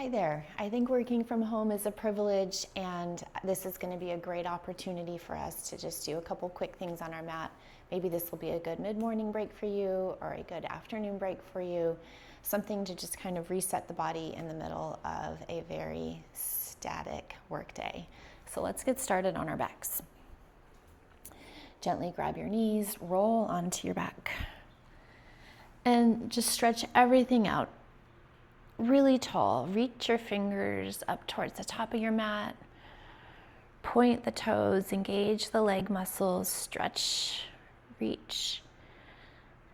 Hi there. I think working from home is a privilege, and this is going to be a great opportunity for us to just do a couple quick things on our mat. Maybe this will be a good mid-morning break for you or a good afternoon break for you, something to just kind of reset the body in the middle of a very static workday. So let's get started on our backs. Gently grab your knees, roll onto your back, and just stretch everything out really tall. Reach your fingers up towards the top of your mat. Point the toes, engage the leg muscles, stretch, reach.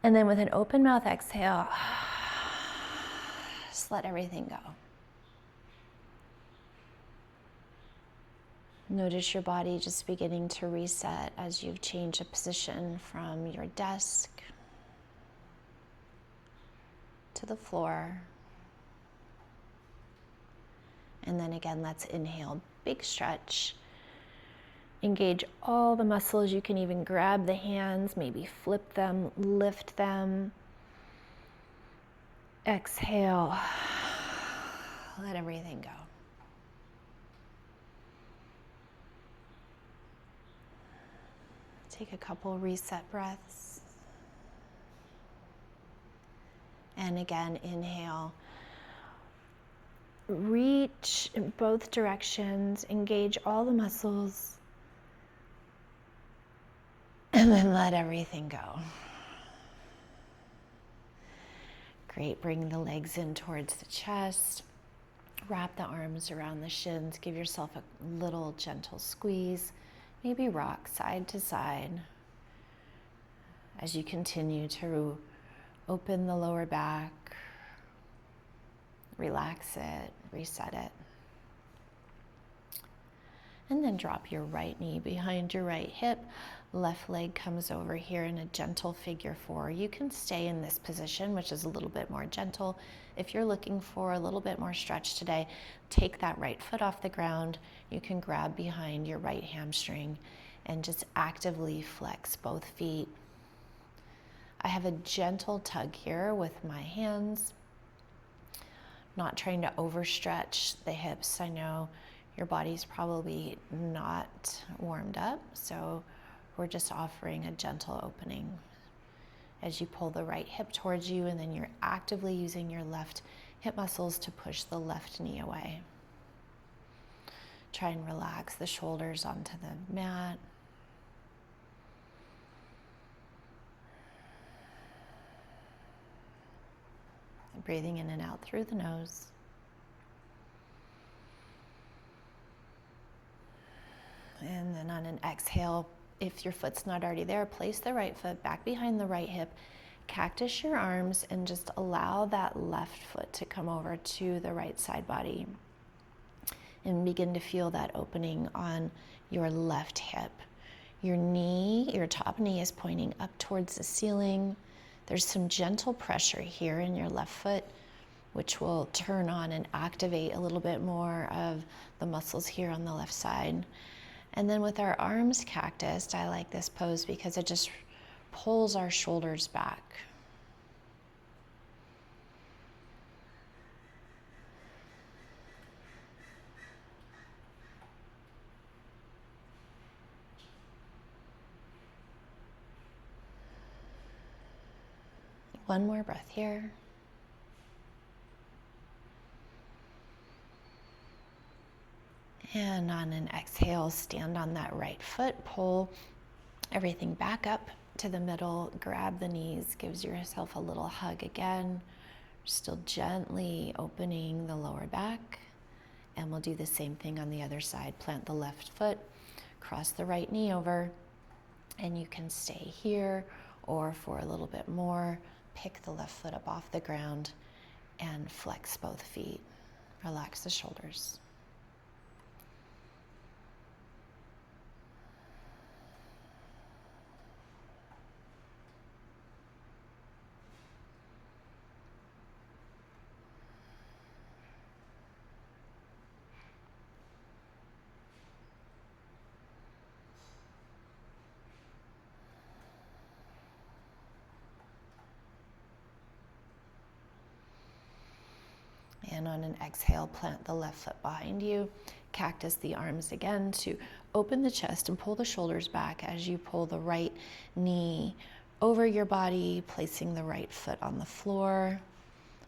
And then with an open mouth exhale, just let everything go. Notice your body just beginning to reset as you've changed a position from your desk to the floor. And then again, let's inhale, big stretch. Engage all the muscles. You can even grab the hands, maybe flip them, lift them. Exhale, let everything go. Take a couple reset breaths. And again, inhale. Reach in both directions, engage all the muscles, and then let everything go. Great, bring the legs in towards the chest, wrap the arms around the shins, give yourself a little gentle squeeze, maybe rock side to side as you continue to open the lower back. Relax it, reset it. And then drop your right knee behind your right hip. Left leg comes over here in a gentle figure four. You can stay in this position, which is a little bit more gentle. If you're looking for a little bit more stretch today, take that right foot off the ground. You can grab behind your right hamstring and just actively flex both feet. I have a gentle tug here with my hands. Not trying to overstretch the hips. I know your body's probably not warmed up, so we're just offering a gentle opening as you pull the right hip towards you, and then you're actively using your left hip muscles to push the left knee away. Try and relax the shoulders onto the mat. Breathing in and out through the nose. And then on an exhale, if your foot's not already there, place the right foot back behind the right hip, cactus your arms, and just allow that left foot to come over to the right side body. And begin to feel that opening on your left hip. Your knee, your top knee is pointing up towards the ceiling. There's some gentle pressure here in your left foot, which will turn on and activate a little bit more of the muscles here on the left side. And then with our arms cactused, I like this pose because it just pulls our shoulders back. One more breath here. And on an exhale, stand on that right foot, pull everything back up to the middle, grab the knees, gives yourself a little hug again. Still gently opening the lower back. And we'll do the same thing on the other side. Plant the left foot, cross the right knee over, and you can stay here, or for a little bit more, pick the left foot up off the ground and flex both feet. Relax the shoulders. And on an exhale, plant the left foot behind you. Cactus the arms again to open the chest and pull the shoulders back as you pull the right knee over your body, placing the right foot on the floor.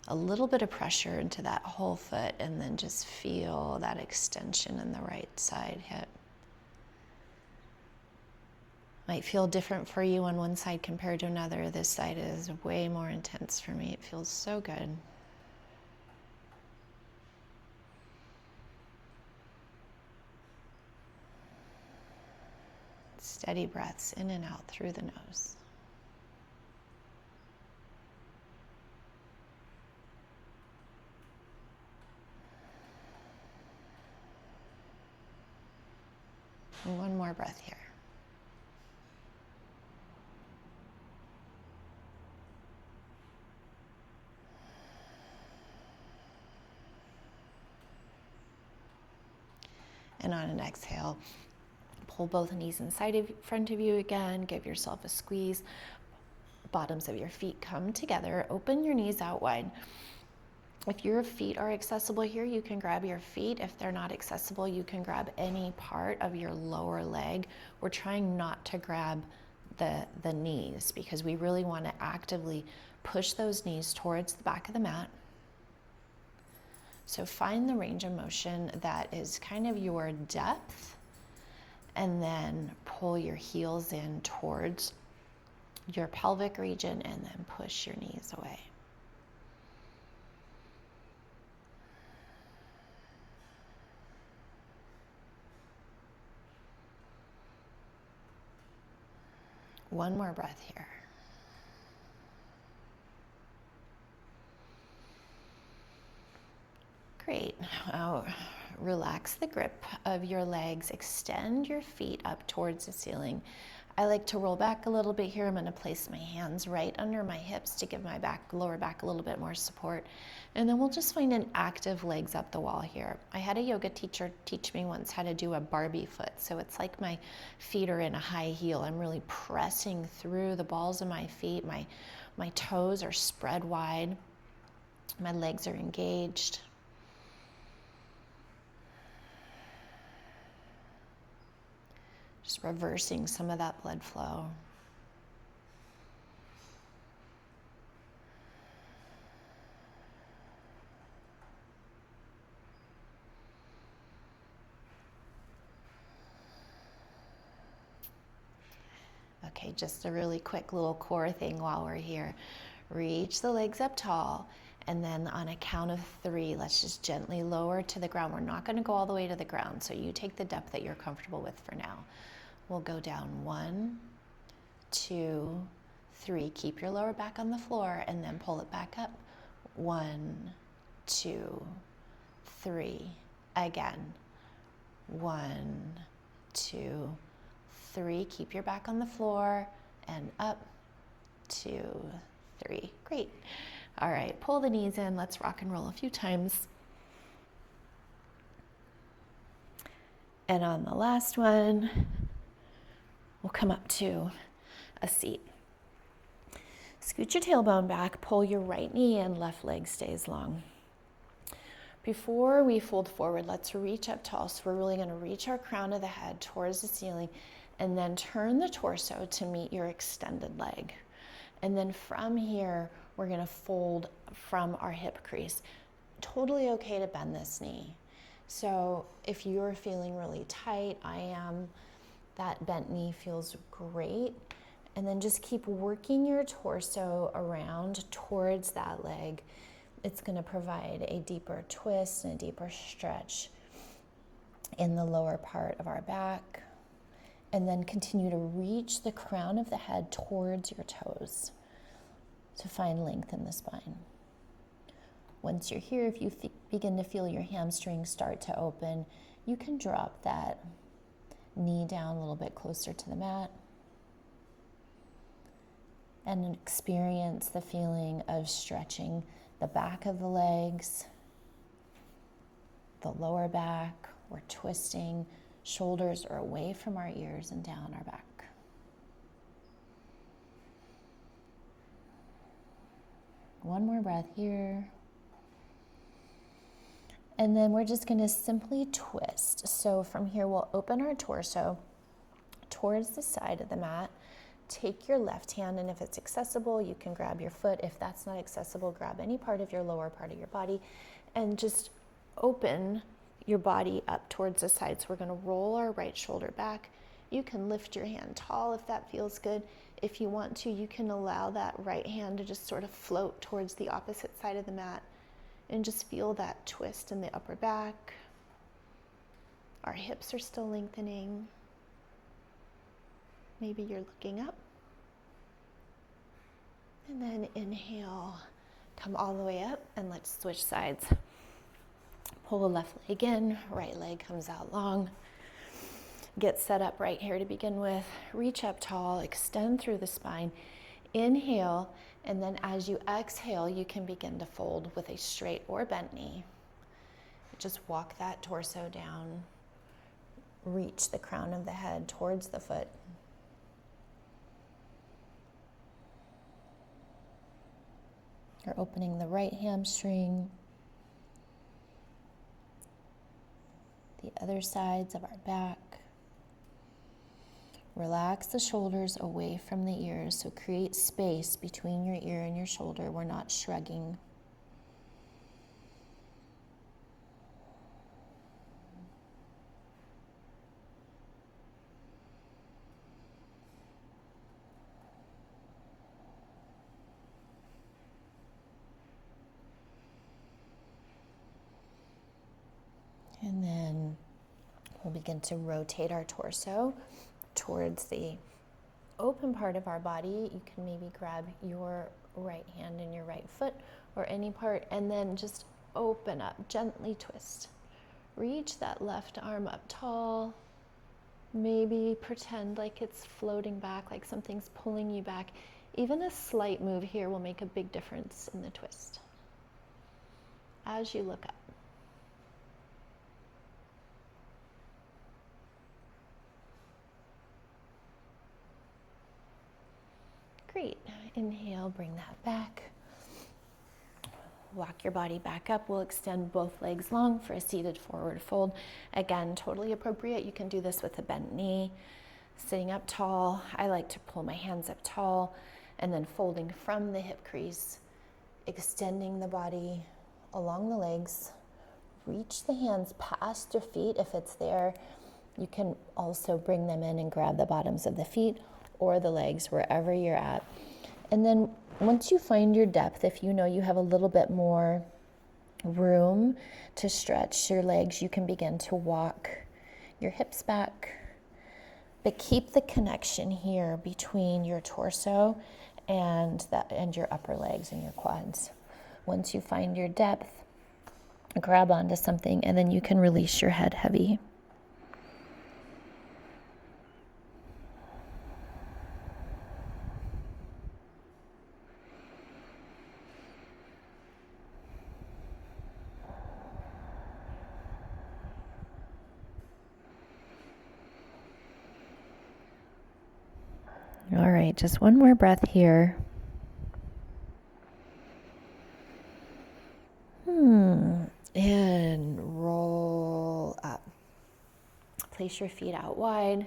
A little bit of pressure into that whole foot, and then just feel that extension in the right side hip. Might feel different for you on one side compared to another. This side is way more intense for me. It feels so good. Steady breaths in and out through the nose. And one more breath here. And on an exhale, pull both knees inside of front of you again. Give yourself a squeeze. Bottoms of your feet come together. Open your knees out wide. If your feet are accessible here, you can grab your feet. If they're not accessible, you can grab any part of your lower leg. We're trying not to grab the knees because we really want to actively push those knees towards the back of the mat. So find the range of motion that is kind of your depth, and then pull your heels in towards your pelvic region and then push your knees away. One more breath here. Great. Now relax the grip of your legs. Extend your feet up towards the ceiling. I like to roll back a little bit here. I'm going to place my hands right under my hips to give my lower back a little bit more support. And then we'll just find an active legs up the wall here. I had a yoga teacher teach me once how to do a Barbie foot. So it's like my feet are in a high heel. I'm really pressing through the balls of my feet. My toes are spread wide. My legs are engaged. Just reversing some of that blood flow. Okay, just a really quick little core thing while we're here. Reach the legs up tall, and then on a count of 3, let's just gently lower to the ground. We're not going to go all the way to the ground, so you take the depth that you're comfortable with for now. We'll go down 1, 2, 3. Keep your lower back on the floor and then pull it back up. 1, 2, 3. Again. 1, 2, 3. Keep your back on the floor and up. 2, 3. Great. All right, pull the knees in. Let's rock and roll a few times. And on the last one, we'll come up to a seat. Scoot your tailbone back, pull your right knee in, left leg stays long. Before we fold forward, let's reach up tall. So we're really going to reach our crown of the head towards the ceiling and then turn the torso to meet your extended leg. And then from here, we're going to fold from our hip crease. Totally okay to bend this knee. So if you're feeling really tight, I am. That bent knee feels great. And then just keep working your torso around towards that leg. It's going to provide a deeper twist and a deeper stretch in the lower part of our back. And then continue to reach the crown of the head towards your toes to find length in the spine. Once you're here, if you begin to feel your hamstrings start to open, you can drop that knee down a little bit closer to the mat and experience the feeling of stretching the back of the legs, the lower back. We're twisting. Shoulders are away from our ears and down our back. One more breath here. And then we're just going to simply twist. So from here, we'll open our torso towards the side of the mat. Take your left hand, and if it's accessible, you can grab your foot. If that's not accessible, grab any part of your lower part of your body and just open your body up towards the side. So we're going to roll our right shoulder back. You can lift your hand tall if that feels good. If you want to, you can allow that right hand to just sort of float towards the opposite side of the mat and just feel that twist in the upper back. Our hips are still lengthening. Maybe you're looking up. And then inhale, come all the way up, and let's switch sides. Pull the left leg in, right leg comes out long. Get set up right here to begin with. Reach up tall, extend through the spine. Inhale, and then as you exhale, you can begin to fold with a straight or bent knee. Just walk that torso down. Reach the crown of the head towards the foot. You're opening the right hamstring, the other sides of our back. Relax the shoulders away from the ears, so create space between your ear and your shoulder. We're not shrugging. And then we'll begin to rotate our torso towards the open part of our body. You can maybe grab your right hand and your right foot or any part, and then just open up, gently twist. Reach that left arm up tall. Maybe pretend like it's floating back, like something's pulling you back. Even a slight move here will make a big difference in the twist. As you look up. Great. Inhale, bring that back. Walk your body back up. We'll extend both legs long for a seated forward fold. Again, totally appropriate. You can do this with a bent knee, sitting up tall. I like to pull my hands up tall and then folding from the hip crease, extending the body along the legs. Reach the hands past your feet if it's there. You can also bring them in and grab the bottoms of the feet or the legs, wherever you're at. And then once you find your depth, if you know you have a little bit more room to stretch your legs, you can begin to walk your hips back. But keep the connection here between your torso and your upper legs and your quads. Once you find your depth, grab onto something, and then you can release your head heavy. All right, just one more breath here. And roll up. Place your feet out wide.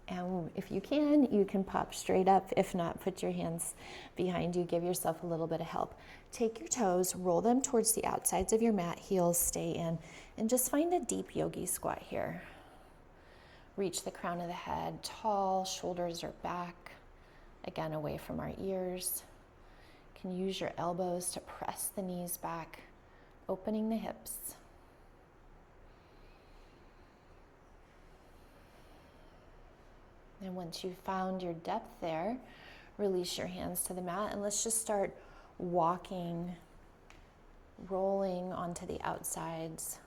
And if you can pop straight up. If not, put your hands behind you. Give yourself a little bit of help. Take your toes, roll them towards the outsides of your mat. Heels stay in. And just find a deep yogi squat here. Reach the crown of the head, tall, shoulders are back, again away from our ears. You can use your elbows to press the knees back, opening the hips. And once you've found your depth there, release your hands to the mat, and let's just start walking, rolling onto the outsides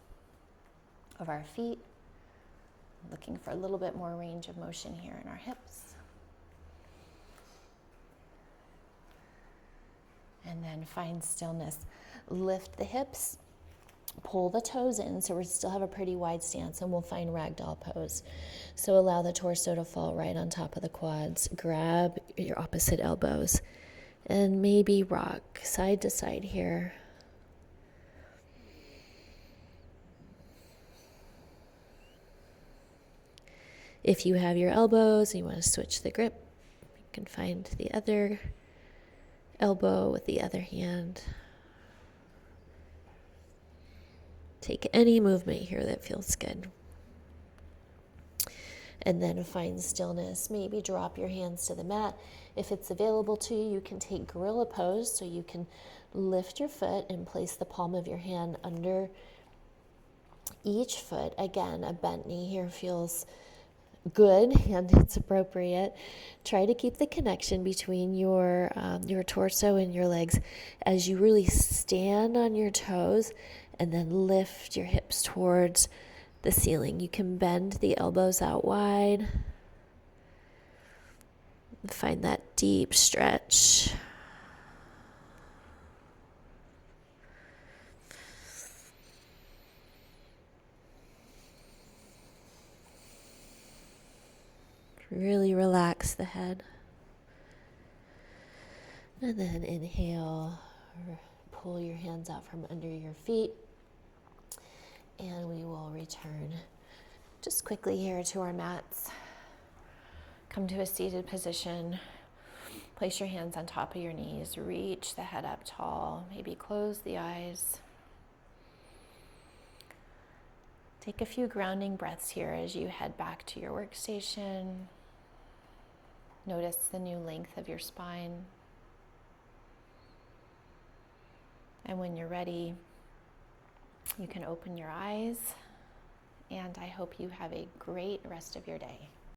of our feet. Looking for a little bit more range of motion here in our hips. And then find stillness. Lift the hips, pull the toes in so we still have a pretty wide stance, and we'll find ragdoll pose. So allow the torso to fall right on top of the quads. Grab your opposite elbows and maybe rock side to side here. If you have your elbows and you want to switch the grip, you can find the other elbow with the other hand. Take any movement here that feels good. And then find stillness. Maybe drop your hands to the mat. If it's available to you, you can take gorilla pose, so you can lift your foot and place the palm of your hand under each foot. Again, a bent knee here feels good and it's appropriate. Try to keep the connection between your torso and your legs as you really stand on your toes and then lift your hips towards the ceiling. You can bend the elbows out wide. Find that deep stretch. Really relax the head. And then inhale, pull your hands out from under your feet. And we will return just quickly here to our mats. Come to a seated position. Place your hands on top of your knees. Reach the head up tall. Maybe close the eyes. Take a few grounding breaths here as you head back to your workstation. Notice the new length of your spine. And when you're ready, you can open your eyes, and I hope you have a great rest of your day.